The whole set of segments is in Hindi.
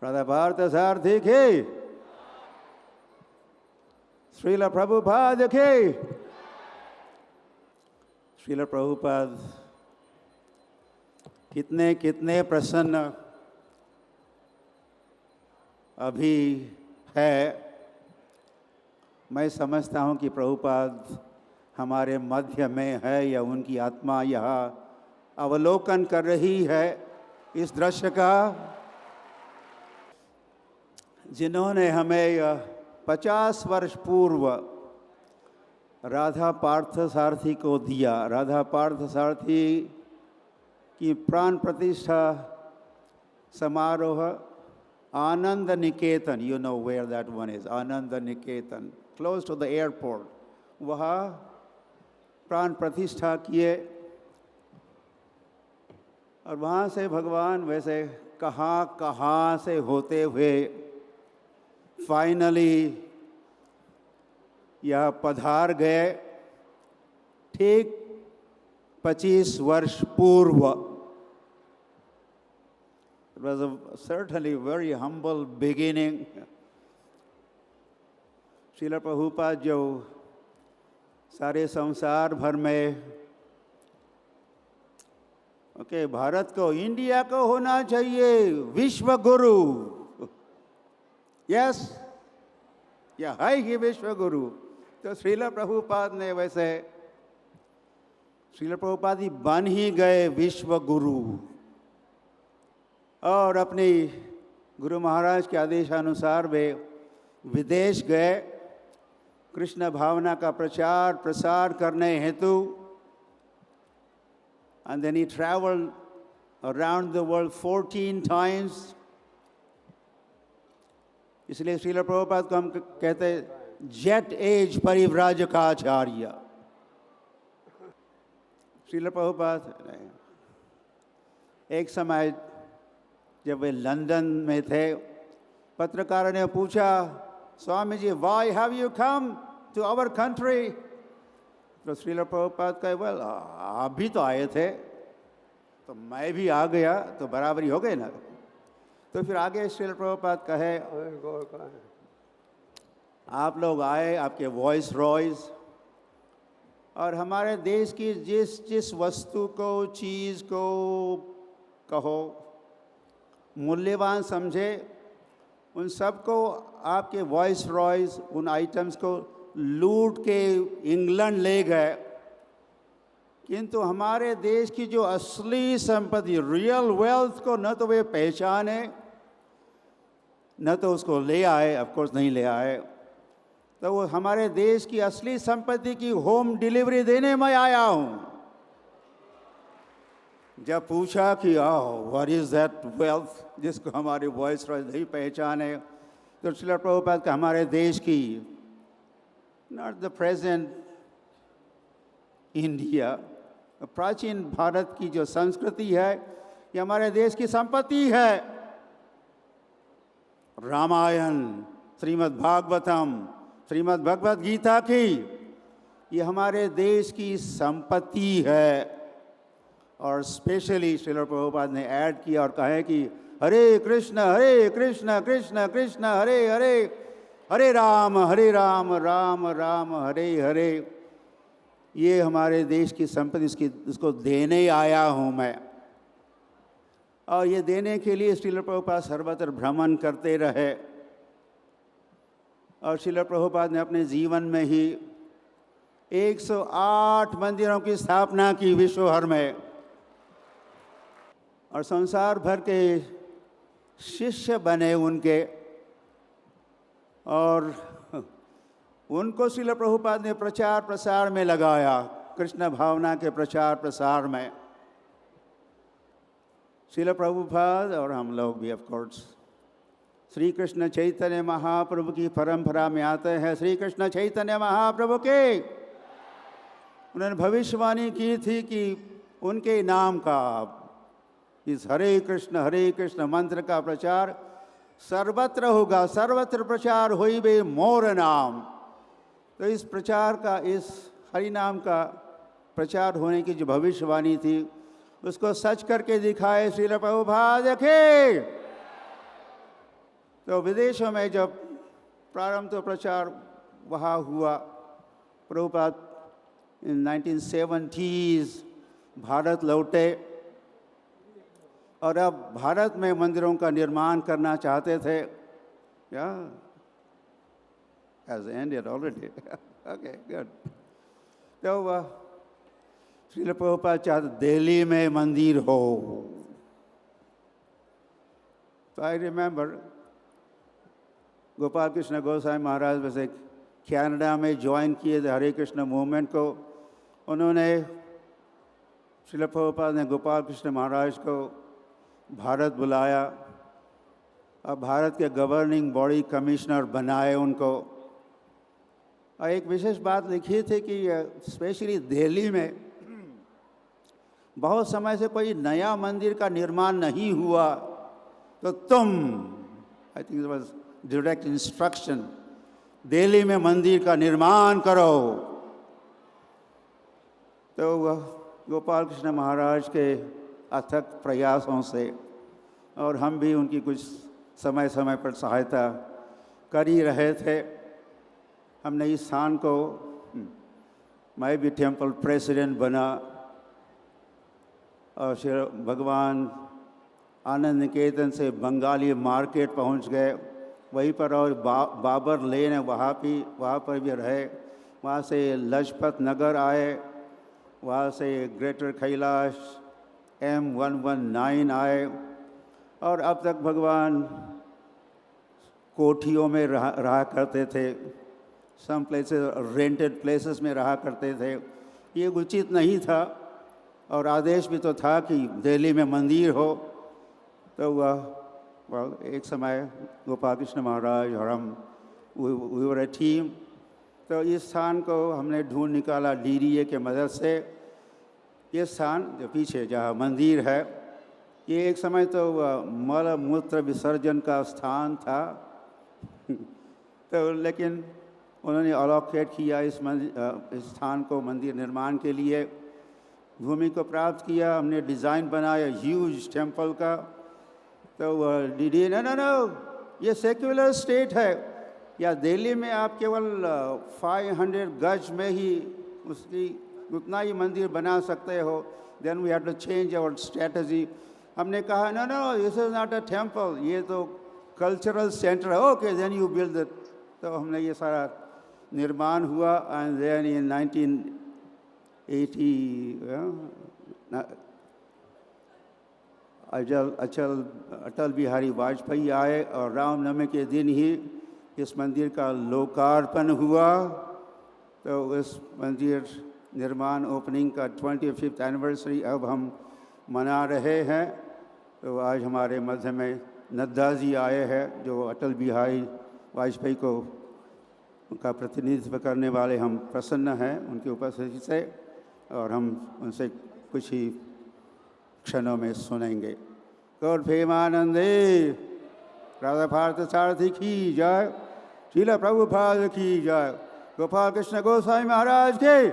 प्रभात सारथी की, श्रील प्रभुपाद की। श्रील प्रभुपाद कितने कितने प्रसन्न अभी है। मैं समझता हूँ कि प्रभुपाद हमारे मध्य में है या उनकी आत्मा यहाँ अवलोकन कर रही है इस दृश्य का। जिन्होंने हमें 50 वर्ष पूर्व राधा पार्थसारथी को दिया। राधा पार्थसारथी की प्राण प्रतिष्ठा समारोह Anand Niketan, you know where that one is, Anand Niketan, close to the airport, वहाँ प्राण प्रतिष्ठा किए। और वहाँ से भगवान वैसे कहाँ कहाँ से होते हुए फाइनली यह पधार गए ठीक 25 वर्ष पूर्व। It was certainly very humble beginning. Srila Prabhupada जो सारे संसार भर में भारत को, इंडिया को होना चाहिए विश्व गुरु। यस, या है ही विश्व गुरु। तो श्रील प्रभुपाद ने वैसे, श्रील प्रभुपाद ही बन ही गए विश्व गुरु। और अपनी गुरु महाराज के आदेशानुसार वे विदेश गए कृष्ण भावना का प्रचार प्रसार करने हेतु। And then he traveled around the world 14 times. इसलिए श्रील प्रभुपाद को हम कहते हैं जेट एज परिव्राजकाचार्य। श्रील प्रभुपाद एक समय जब वे लंदन में थे, पत्रकारों ने पूछा, Swami ji, why have you come to our country? तो श्रील प्रभुपाद कहे, वेल आप भी तो आए थे तो मैं भी आ गया, तो बराबरी हो गई ना। तो फिर आगे श्रील प्रभुपाद कहे, आप लोग आए, आपके वॉइस रॉयस, और हमारे देश की जिस जिस वस्तु को, चीज़ को कहो मूल्यवान समझे, उन सबको आपके वॉइस रॉयस उन आइटम्स को लूट के इंग्लैंड ले गए। किंतु हमारे देश की जो असली संपत्ति, रियल वेल्थ को न तो वे पहचाने, न तो उसको ले आए, ऑफ कोर्स नहीं ले आए। तो वो हमारे देश की असली संपत्ति की होम डिलीवरी देने मैं आया हूँ। जब पूछा कि व्हाट इज दैट वेल्थ जिसको हमारी वॉइस रॉयस नहीं पहचाने, तो श्रील प्रभुपाद का हमारे देश की, नॉट द प्रेजेंट इंडिया, प्राचीन भारत की जो संस्कृति है, ये हमारे देश की संपत्ति है। रामायण, श्रीमद् भागवतम, श्रीमद् भगवद गीता की, ये हमारे देश की संपत्ति है। और स्पेशली श्रील प्रभुपाद ने ऐड किया और कहा है कि हरे कृष्ण कृष्ण कृष्ण हरे हरे, हरे राम राम राम हरे हरे। ये हमारे देश की संपत्ति, इसको देने आया हूँ मैं। और ये देने के लिए श्रील प्रभुपाद सर्वत्र भ्रमण करते रहे। और श्रील प्रभुपाद ने अपने जीवन में ही 108 मंदिरों की स्थापना की विश्व भर में। और संसार भर के शिष्य बने उनके, और उनको श्रील प्रभुपाद ने प्रचार प्रसार में लगाया, कृष्ण भावना के प्रचार प्रसार में। श्रील प्रभुपाद और हम लोग भी ऑफ कोर्स श्री कृष्ण चैतन्य महाप्रभु की परंपरा में आते हैं। श्री कृष्ण चैतन्य महाप्रभु के, उन्होंने भविष्यवाणी की थी कि उनके नाम का, इस हरे कृष्ण मंत्र का प्रचार सर्वत्र होगा, सर्वत्र प्रचार होई बे मोर नाम। तो इस प्रचार का, इस हरि नाम का प्रचार होने की जो भविष्यवाणी थी, उसको सच करके दिखाए श्रील प्रभुपाद के। तो विदेशों में जब प्रारंभ तो प्रचार वहाँ हुआ, प्रभुपाद इन 1970s भारत लौटे और अब भारत में मंदिरों का निर्माण करना चाहते थे। Has ended already. Okay, good. तो श्रील प्रभुपाद चाहते दिल्ली में मंदिर हो। तो आई रिमेंबर गोपाल कृष्ण गोसाई महाराज वैसे कनाडा में ज्वाइन किए थे हरे कृष्ण मूवमेंट को। उन्होंने श्रील प्रभुपाद ने गोपाल कृष्ण महाराज को भारत बुलाया और भारत के गवर्निंग बॉडी कमिश्नर बनाए उनको। और एक विशेष बात लिखी थी कि स्पेशली दिल्ली में बहुत समय से कोई नया मंदिर का निर्माण नहीं हुआ, तो तुम, I think it was direct instruction, Delhi में मंदिर का निर्माण करो। तो गोपाल कृष्ण महाराज के अथक प्रयासों से और हम भी उनकी कुछ समय समय पर सहायता कर ही रहे थे, हमने इस स्थान को, मैं भी टेम्पल प्रेसिडेंट बना और श्री भगवान आनंद निकेतन से बंगाली मार्केट पहुंच गए, वहीं पर और बाबर लेन है वहाँ पर भी रहे। वहाँ से लजपत नगर आए, वहाँ से ग्रेटर कैलाश M119 आए और अब तक भगवान कोठियों में रहा करते थे, सम प्लेसेस रेंटेड प्लेसेस में रहा करते थे। ये उचित नहीं था और आदेश भी तो था कि दिल्ली में मंदिर हो। तो वह एक समय गोपाल कृष्ण महाराज और हम वी वर ए टीम। तो इस स्थान को हमने ढूंढ निकाला DDA के मदद से। ये स्थान जो पीछे जहाँ मंदिर है, ये एक समय तो मल मूत्र विसर्जन का स्थान था तो लेकिन उन्होंने अलोकेट किया इस स्थान को मंदिर निर्माण के लिए, भूमि को प्राप्त किया, हमने डिज़ाइन बनाया ह्यूज टेम्पल का। तो DDA नो ये सेक्युलर स्टेट है, या दिल्ली में आप केवल 500 गज में ही उसकी उतना ही मंदिर बना सकते हो। Then we had to change our strategy. हमने कहा no this is not a temple, ये तो कल्चरल सेंटर है। Okay then you build it. तो हमने ये सारा निर्माण हुआ and then in 1980 Atal Bihari Vajpayee आए और रामनवमी के दिन ही इस मंदिर का लोकार्पण हुआ। तो इस मंदिर निर्माण ओपनिंग का 25th एनिवर्सरी अब हम मना रहे हैं। तो आज हमारे मध्य में नड्डा जी आए हैं जो अटल बिहारी वाजपेयी को उनका प्रतिनिधित्व करने वाले। हम प्रसन्न हैं उनकी उपस्थिति से और हम उनसे कुछ ही क्षणों में सुनेंगे। गौर प्रेमानंदे राधा भारत सारथी की जय, श्रील प्रभुपाद की जय, गोपाल कृष्ण गोसाई महाराज के।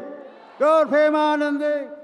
गौर प्रेमानंदे।